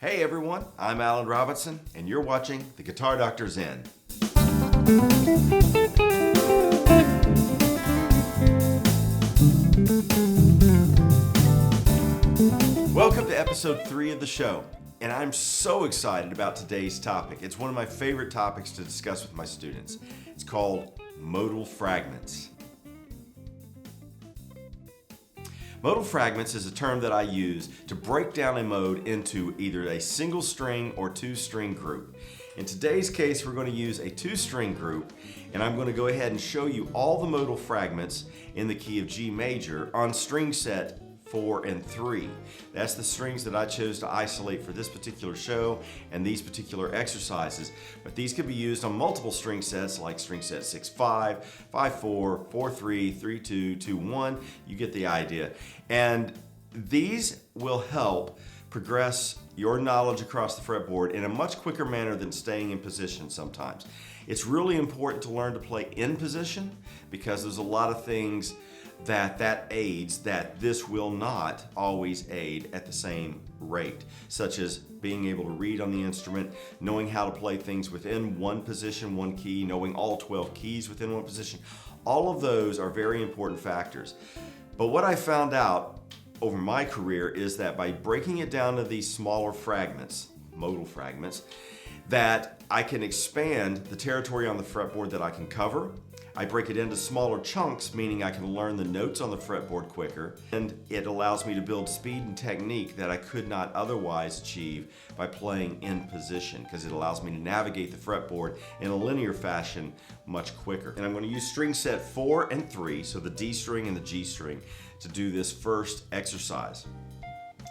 Hey everyone, I'm Alan Robinson, and you're watching The Guitar Doctor's In. Welcome to episode 3 of the show, and I'm so excited about today's topic. It's one of my favorite topics to discuss with my students. It's called modal fragments. Modal fragments is a term that I use to break down a mode into either a single string or two string group. In today's case, we're going to use a two string group, and I'm going to go ahead and show you all the modal fragments in the key of G major on string set 4 and 3. That's the strings that I chose to isolate for this particular show and these particular exercises. But these could be used on multiple string sets like string set 6-5, 5-4, 4-3, 3-2, 2-1. You get the idea. And these will help progress your knowledge across the fretboard in a much quicker manner than staying in position sometimes. It's really important to learn to play in position because there's a lot of things that aids that this will not always aid at the same rate, such as being able to read on the instrument, knowing how to play things within one position, one key, knowing all 12 keys within one position. All of those are very important factors. But what I found out over my career is that by breaking it down to these smaller fragments, modal fragments, that I can expand the territory on the fretboard that I can cover. I break it into smaller chunks, meaning I can learn the notes on the fretboard quicker, and it allows me to build speed and technique that I could not otherwise achieve by playing in position, because it allows me to navigate the fretboard in a linear fashion much quicker. And I'm going to use string set 4 and 3, so the D string and the G string, to do this first exercise.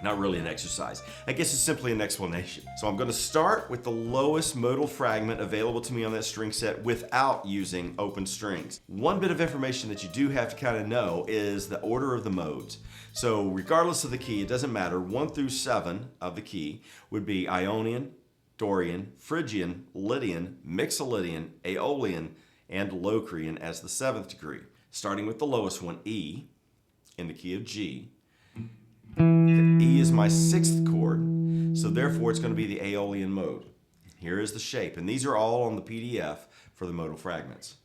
Not really an exercise. I guess it's simply an explanation. So I'm going to start with the lowest modal fragment available to me on that string set without using open strings. One bit of information that you do have to kind of know is the order of the modes. So regardless of the key, it doesn't matter. 1 through 7 of the key would be Ionian, Dorian, Phrygian, Lydian, Mixolydian, Aeolian, and Locrian as the 7th degree. Starting with the lowest one, E, in the key of G. The E is my 6th chord, so therefore it's going to be the Aeolian mode. Here is the shape, and these are all on the PDF for the modal fragments.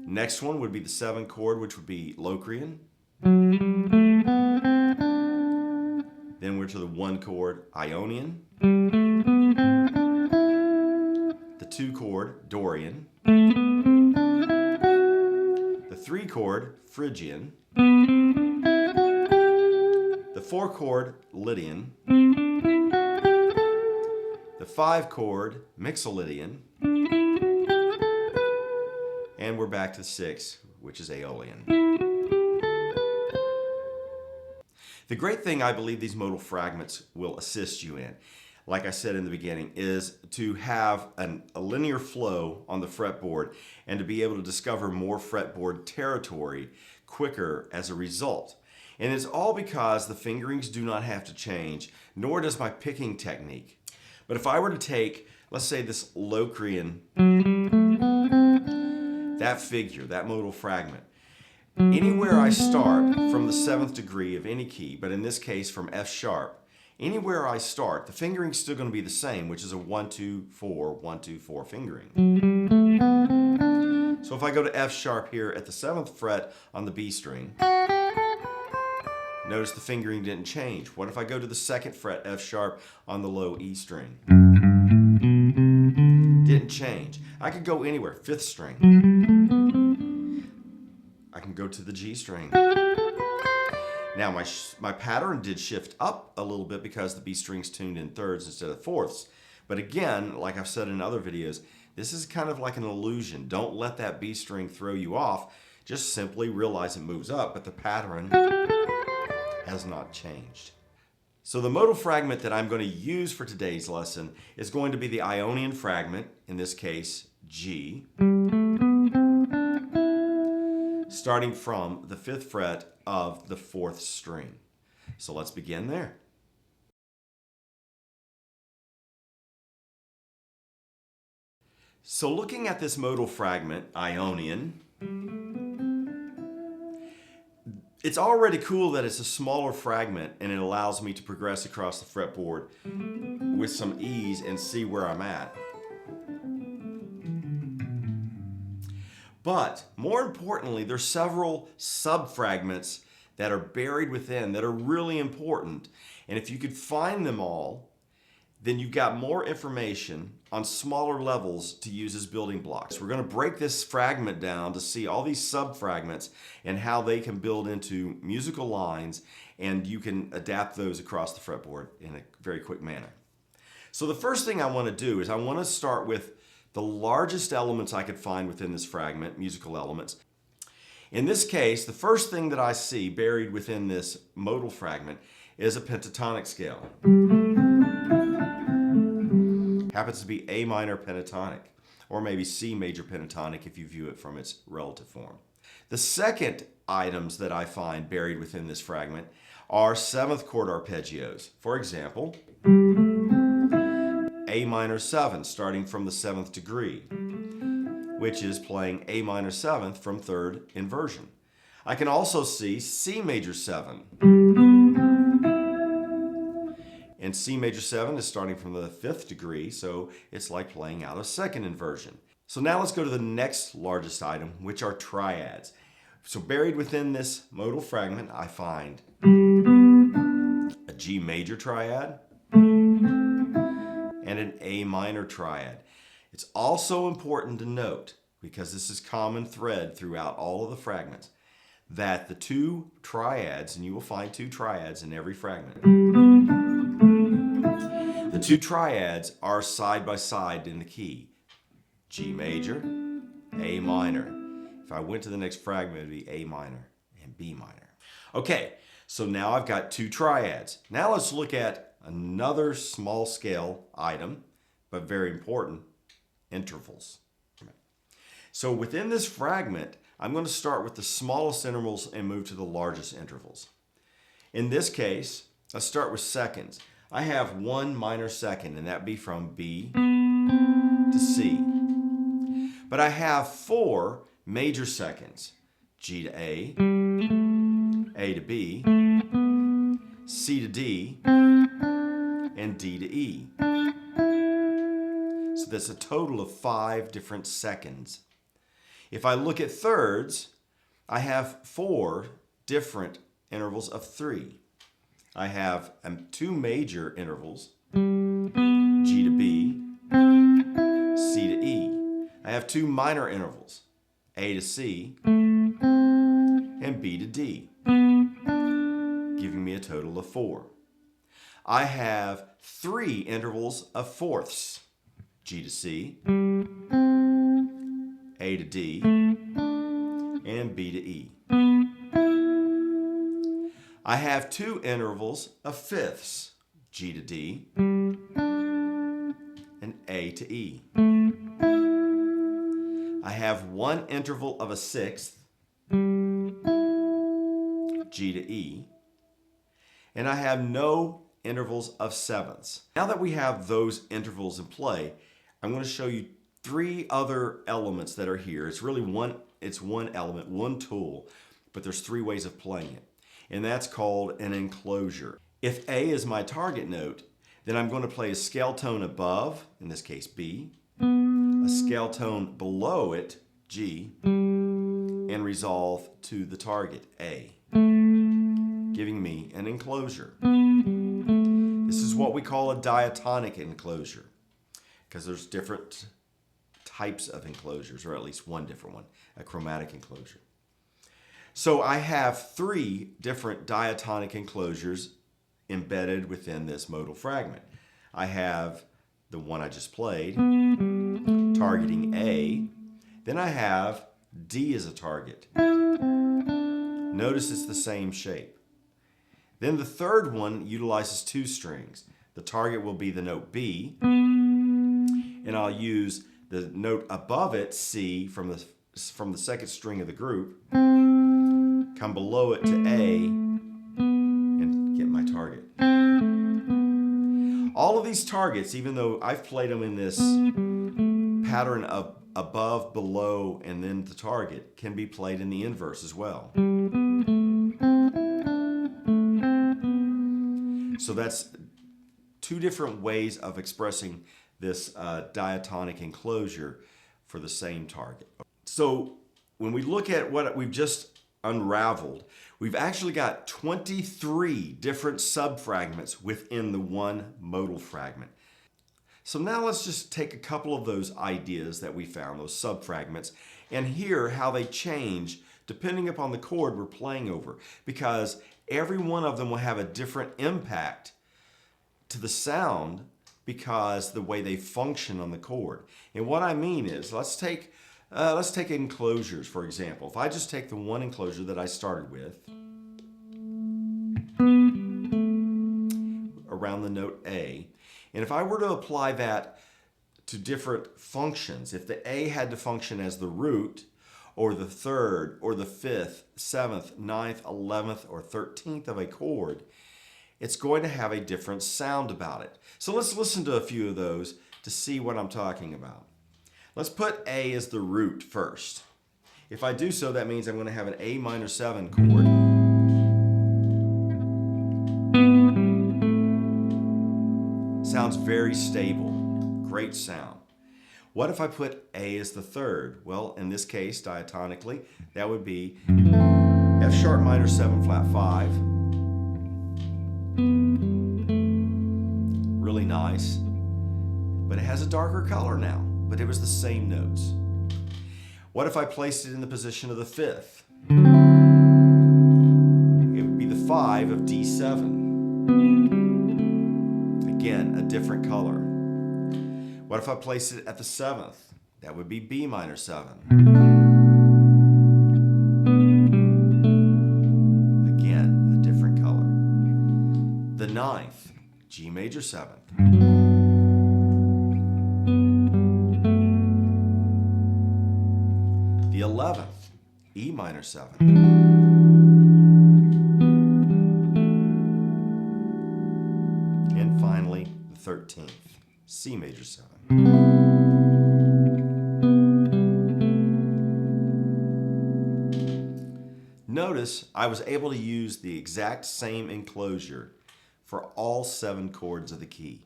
Next one would be the 7th chord, which would be Locrian. Then we're to the 1 chord, Ionian. The 2 chord, Dorian. The 3 chord, Phrygian, the 4 chord, Lydian, the 5 chord, Mixolydian, and we're back to 6, which is Aeolian. The great thing I believe these modal fragments will assist you in, like I said in the beginning, is to have a linear flow on the fretboard and to be able to discover more fretboard territory quicker as a result. And it's all because the fingerings do not have to change, nor does my picking technique. But if I were to take, let's say this Locrian, that figure, that modal fragment, anywhere I start from the 7th degree of any key, but in this case from F sharp, anywhere I start, the fingering's still going to be the same, which is a 1-2-4, 1-2-4 fingering. So if I go to F sharp here at the 7th fret on the B string, notice the fingering didn't change. What if I go to the 2nd fret F sharp on the low E string? Didn't change. I could go anywhere. 5th string. I can go to the G string. Now my pattern did shift up a little bit because the B string's tuned in 3rds instead of 4ths. But again, like I've said in other videos, this is kind of like an illusion. Don't let that B string throw you off. Just simply realize it moves up, but the pattern has not changed. So the modal fragment that I'm going to use for today's lesson is going to be the Ionian fragment, in this case G, starting from the 5th fret of the 4th string. So let's begin there. So looking at this modal fragment, Ionian, It's already cool that it's a smaller fragment and it allows me to progress across the fretboard with some ease and see where I'm at. But more importantly, there's several sub-fragments that are buried within that are really important. And if you could find them all, then you've got more information on smaller levels to use as building blocks. We're going to break this fragment down to see all these sub-fragments and how they can build into musical lines, and you can adapt those across the fretboard in a very quick manner. So the first thing I want to do is I want to start with the largest elements I could find within this fragment, musical elements. In this case, the first thing that I see buried within this modal fragment is a pentatonic scale. Happens to be A minor pentatonic, or maybe C major pentatonic if you view it from its relative form. The second items that I find buried within this fragment are seventh chord arpeggios. For example, A minor 7 starting from the 7th degree, which is playing A minor 7th from 3rd inversion. I can also see C major 7. And C major 7 is starting from the 5th degree, so it's like playing out a 2nd inversion. So now let's go to the next largest item, which are triads. So buried within this modal fragment, I find a G major triad and an A minor triad. It's also important to note, because this is common thread throughout all of the fragments, that the two triads, and you will find two triads in every fragment, the two triads are side by side in the key. G major, A minor. If I went to the next fragment, it would be A minor and B minor. Okay, so now I've got two triads. Now let's look at another small scale item, but very important, intervals. So within this fragment, I'm going to start with the smallest intervals and move to the largest intervals. In this case, let's start with seconds. I have one minor second, and that'd be from B to C. But I have four major seconds: G to A to B, C to D, and D to E. So that's a total of 5 different seconds. If I look at thirds, I have 4 different intervals of 3. I have 2 major intervals, G to B, C to E. I have 2 minor intervals, A to C, and B to D, giving me a total of 4. I have 3 intervals of fourths, G to C, A to D, and B to E. I have 2 intervals of fifths, G to D, and A to E. I have 1 interval of a sixth, G to E, and I have no intervals of sevenths. Now that we have those intervals in play, I'm going to show you 3 other elements that are here. It's really one element, one tool, but there's 3 ways of playing it. And that's called an enclosure. If A is my target note, then I'm going to play a scale tone above, in this case B, a scale tone below it, G, and resolve to the target, A, giving me an enclosure. This is what we call a diatonic enclosure, because there's different types of enclosures, or at least one different one, a chromatic enclosure. So I have 3 different diatonic enclosures embedded within this modal fragment. I have the one I just played, targeting A. Then I have D as a target. Notice it's the same shape. Then the third one utilizes 2 strings. The target will be the note B, and I'll use the note above it, C, from the second string of the group, come below it to A, and get my target. All of these targets, even though I've played them in this pattern of above, below, and then the target, can be played in the inverse as well. So that's two different ways of expressing this diatonic enclosure for the same target. So when we look at what we've just unraveled, we've actually got 23 different subfragments within the one modal fragment. So now let's just take a couple of those ideas that we found, those subfragments, and hear how they change depending upon the chord we're playing over, because every one of them will have a different impact to the sound because the way they function on the chord. And what I mean is, let's take enclosures, for example. If I just take the one enclosure that I started with, around the note A, and if I were to apply that to different functions, if the A had to function as the root, or the third, or the fifth, seventh, ninth, 11th, or 13th of a chord, it's going to have a different sound about it. So let's listen to a few of those to see what I'm talking about. Let's put A as the root first. If I do so, that means I'm going to have an A minor 7 chord. Sounds very stable, great sound. What if I put A as the third? Well, in this case, diatonically, that would be F sharp minor 7 flat 5. Really nice, but it has a darker color now, but it was the same notes. What if I placed it in the position of the fifth? It would be the 5 of D7. Again, a different color. What if I place it at the 7th? That would be B minor 7. Again, a different color. The 9th, G major 7th. The 11th, E minor 7. And finally, the 13th, C major 7. Notice I was able to use the exact same enclosure for all 7 chords of the key,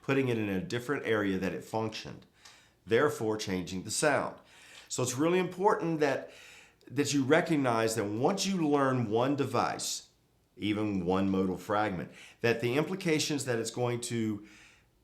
putting it in a different area that it functioned, therefore changing the sound. So it's really important that you recognize that once you learn one device, even one modal fragment, that the implications that it's going to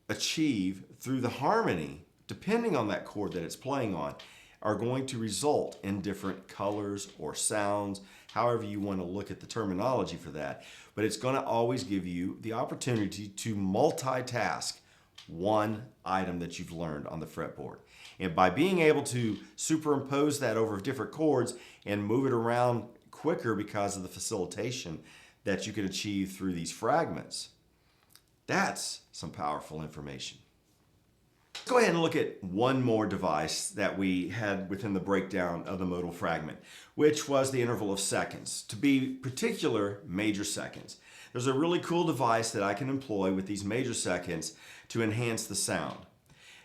achieve through the harmony, depending on that chord that it's playing on, are going to result in different colors or sounds, however you want to look at the terminology for that. But it's going to always give you the opportunity to multitask one item that you've learned on the fretboard. And by being able to superimpose that over different chords and move it around quicker because of the facilitation that you can achieve through these fragments, that's some powerful information. Let's go ahead and look at one more device that we had within the breakdown of the modal fragment, which was the interval of seconds. To be particular, major seconds. There's a really cool device that I can employ with these major seconds to enhance the sound.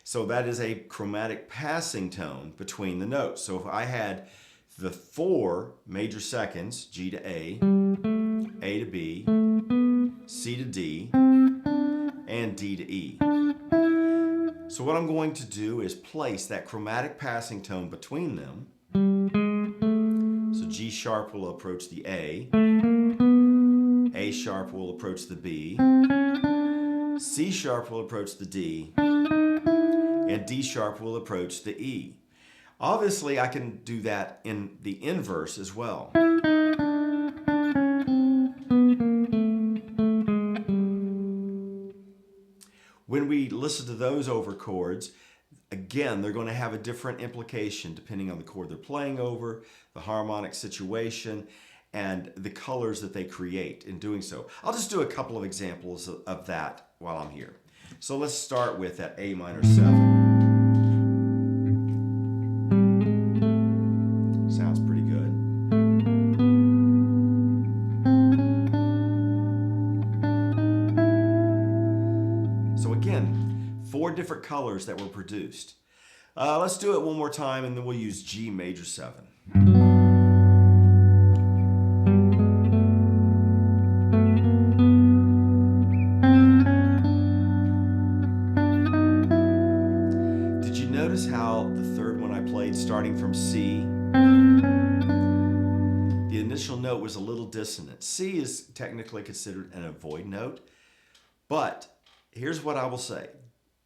So that is a chromatic passing tone between the notes. So if I had the 4 major seconds, G to A to B, C to D, and D to E. So what I'm going to do is place that chromatic passing tone between them. So G sharp will approach the A sharp will approach the B, C sharp will approach the D, and D sharp will approach the E. Obviously, I can do that in the inverse as well. When we listen to those over chords, again, they're going to have a different implication depending on the chord they're playing over, the harmonic situation, and the colors that they create in doing so. I'll just do a couple of examples of that while I'm here. So let's start with that A minor 7. Sounds pretty good. So again, 4 different colors that were produced. Let's do it one more time and then we'll use G major 7. C. The initial note was a little dissonant. C is technically considered an avoid note, but here's what I will say.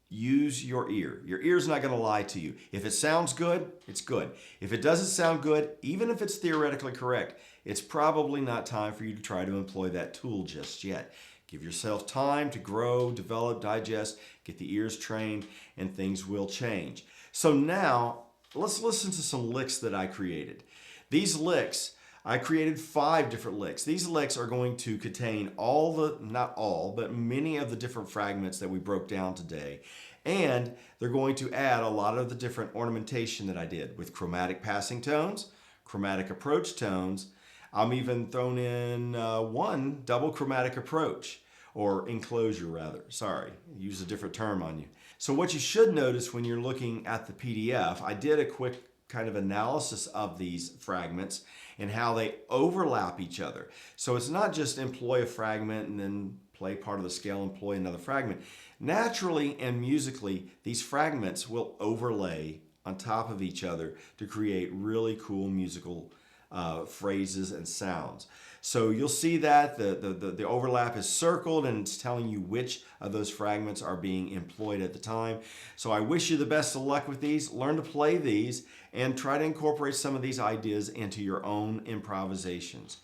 Use your ear. Your ear's not going to lie to you. If it sounds good, it's good. If it doesn't sound good, even if it's theoretically correct, it's probably not time for you to try to employ that tool just yet. Give yourself time to grow, develop, digest, get the ears trained, and things will change. So now, let's listen to some licks that I created. These licks, I created 5 different licks. These licks are going to contain not all, but many of the different fragments that we broke down today. And they're going to add a lot of the different ornamentation that I did with chromatic passing tones, chromatic approach tones. I'm even thrown in one double chromatic approach, or enclosure rather. Sorry, use a different term on you. So what you should notice when you're looking at the PDF, I did a quick kind of analysis of these fragments and how they overlap each other. So it's not just employ a fragment and then play part of the scale, employ another fragment. Naturally and musically, these fragments will overlay on top of each other to create really cool musical phrases and sounds. So you'll see that the overlap is circled and it's telling you which of those fragments are being employed at the time. So I wish you the best of luck with these. Learn to play these and try to incorporate some of these ideas into your own improvisations.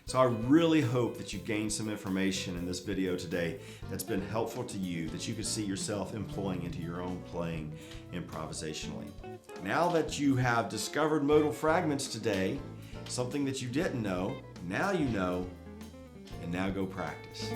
So I really hope that you gained some information in this video today that's been helpful to you, that you can see yourself employing into your own playing improvisationally. Now that you have discovered modal fragments today, something that you didn't know, now you know, and now go practice.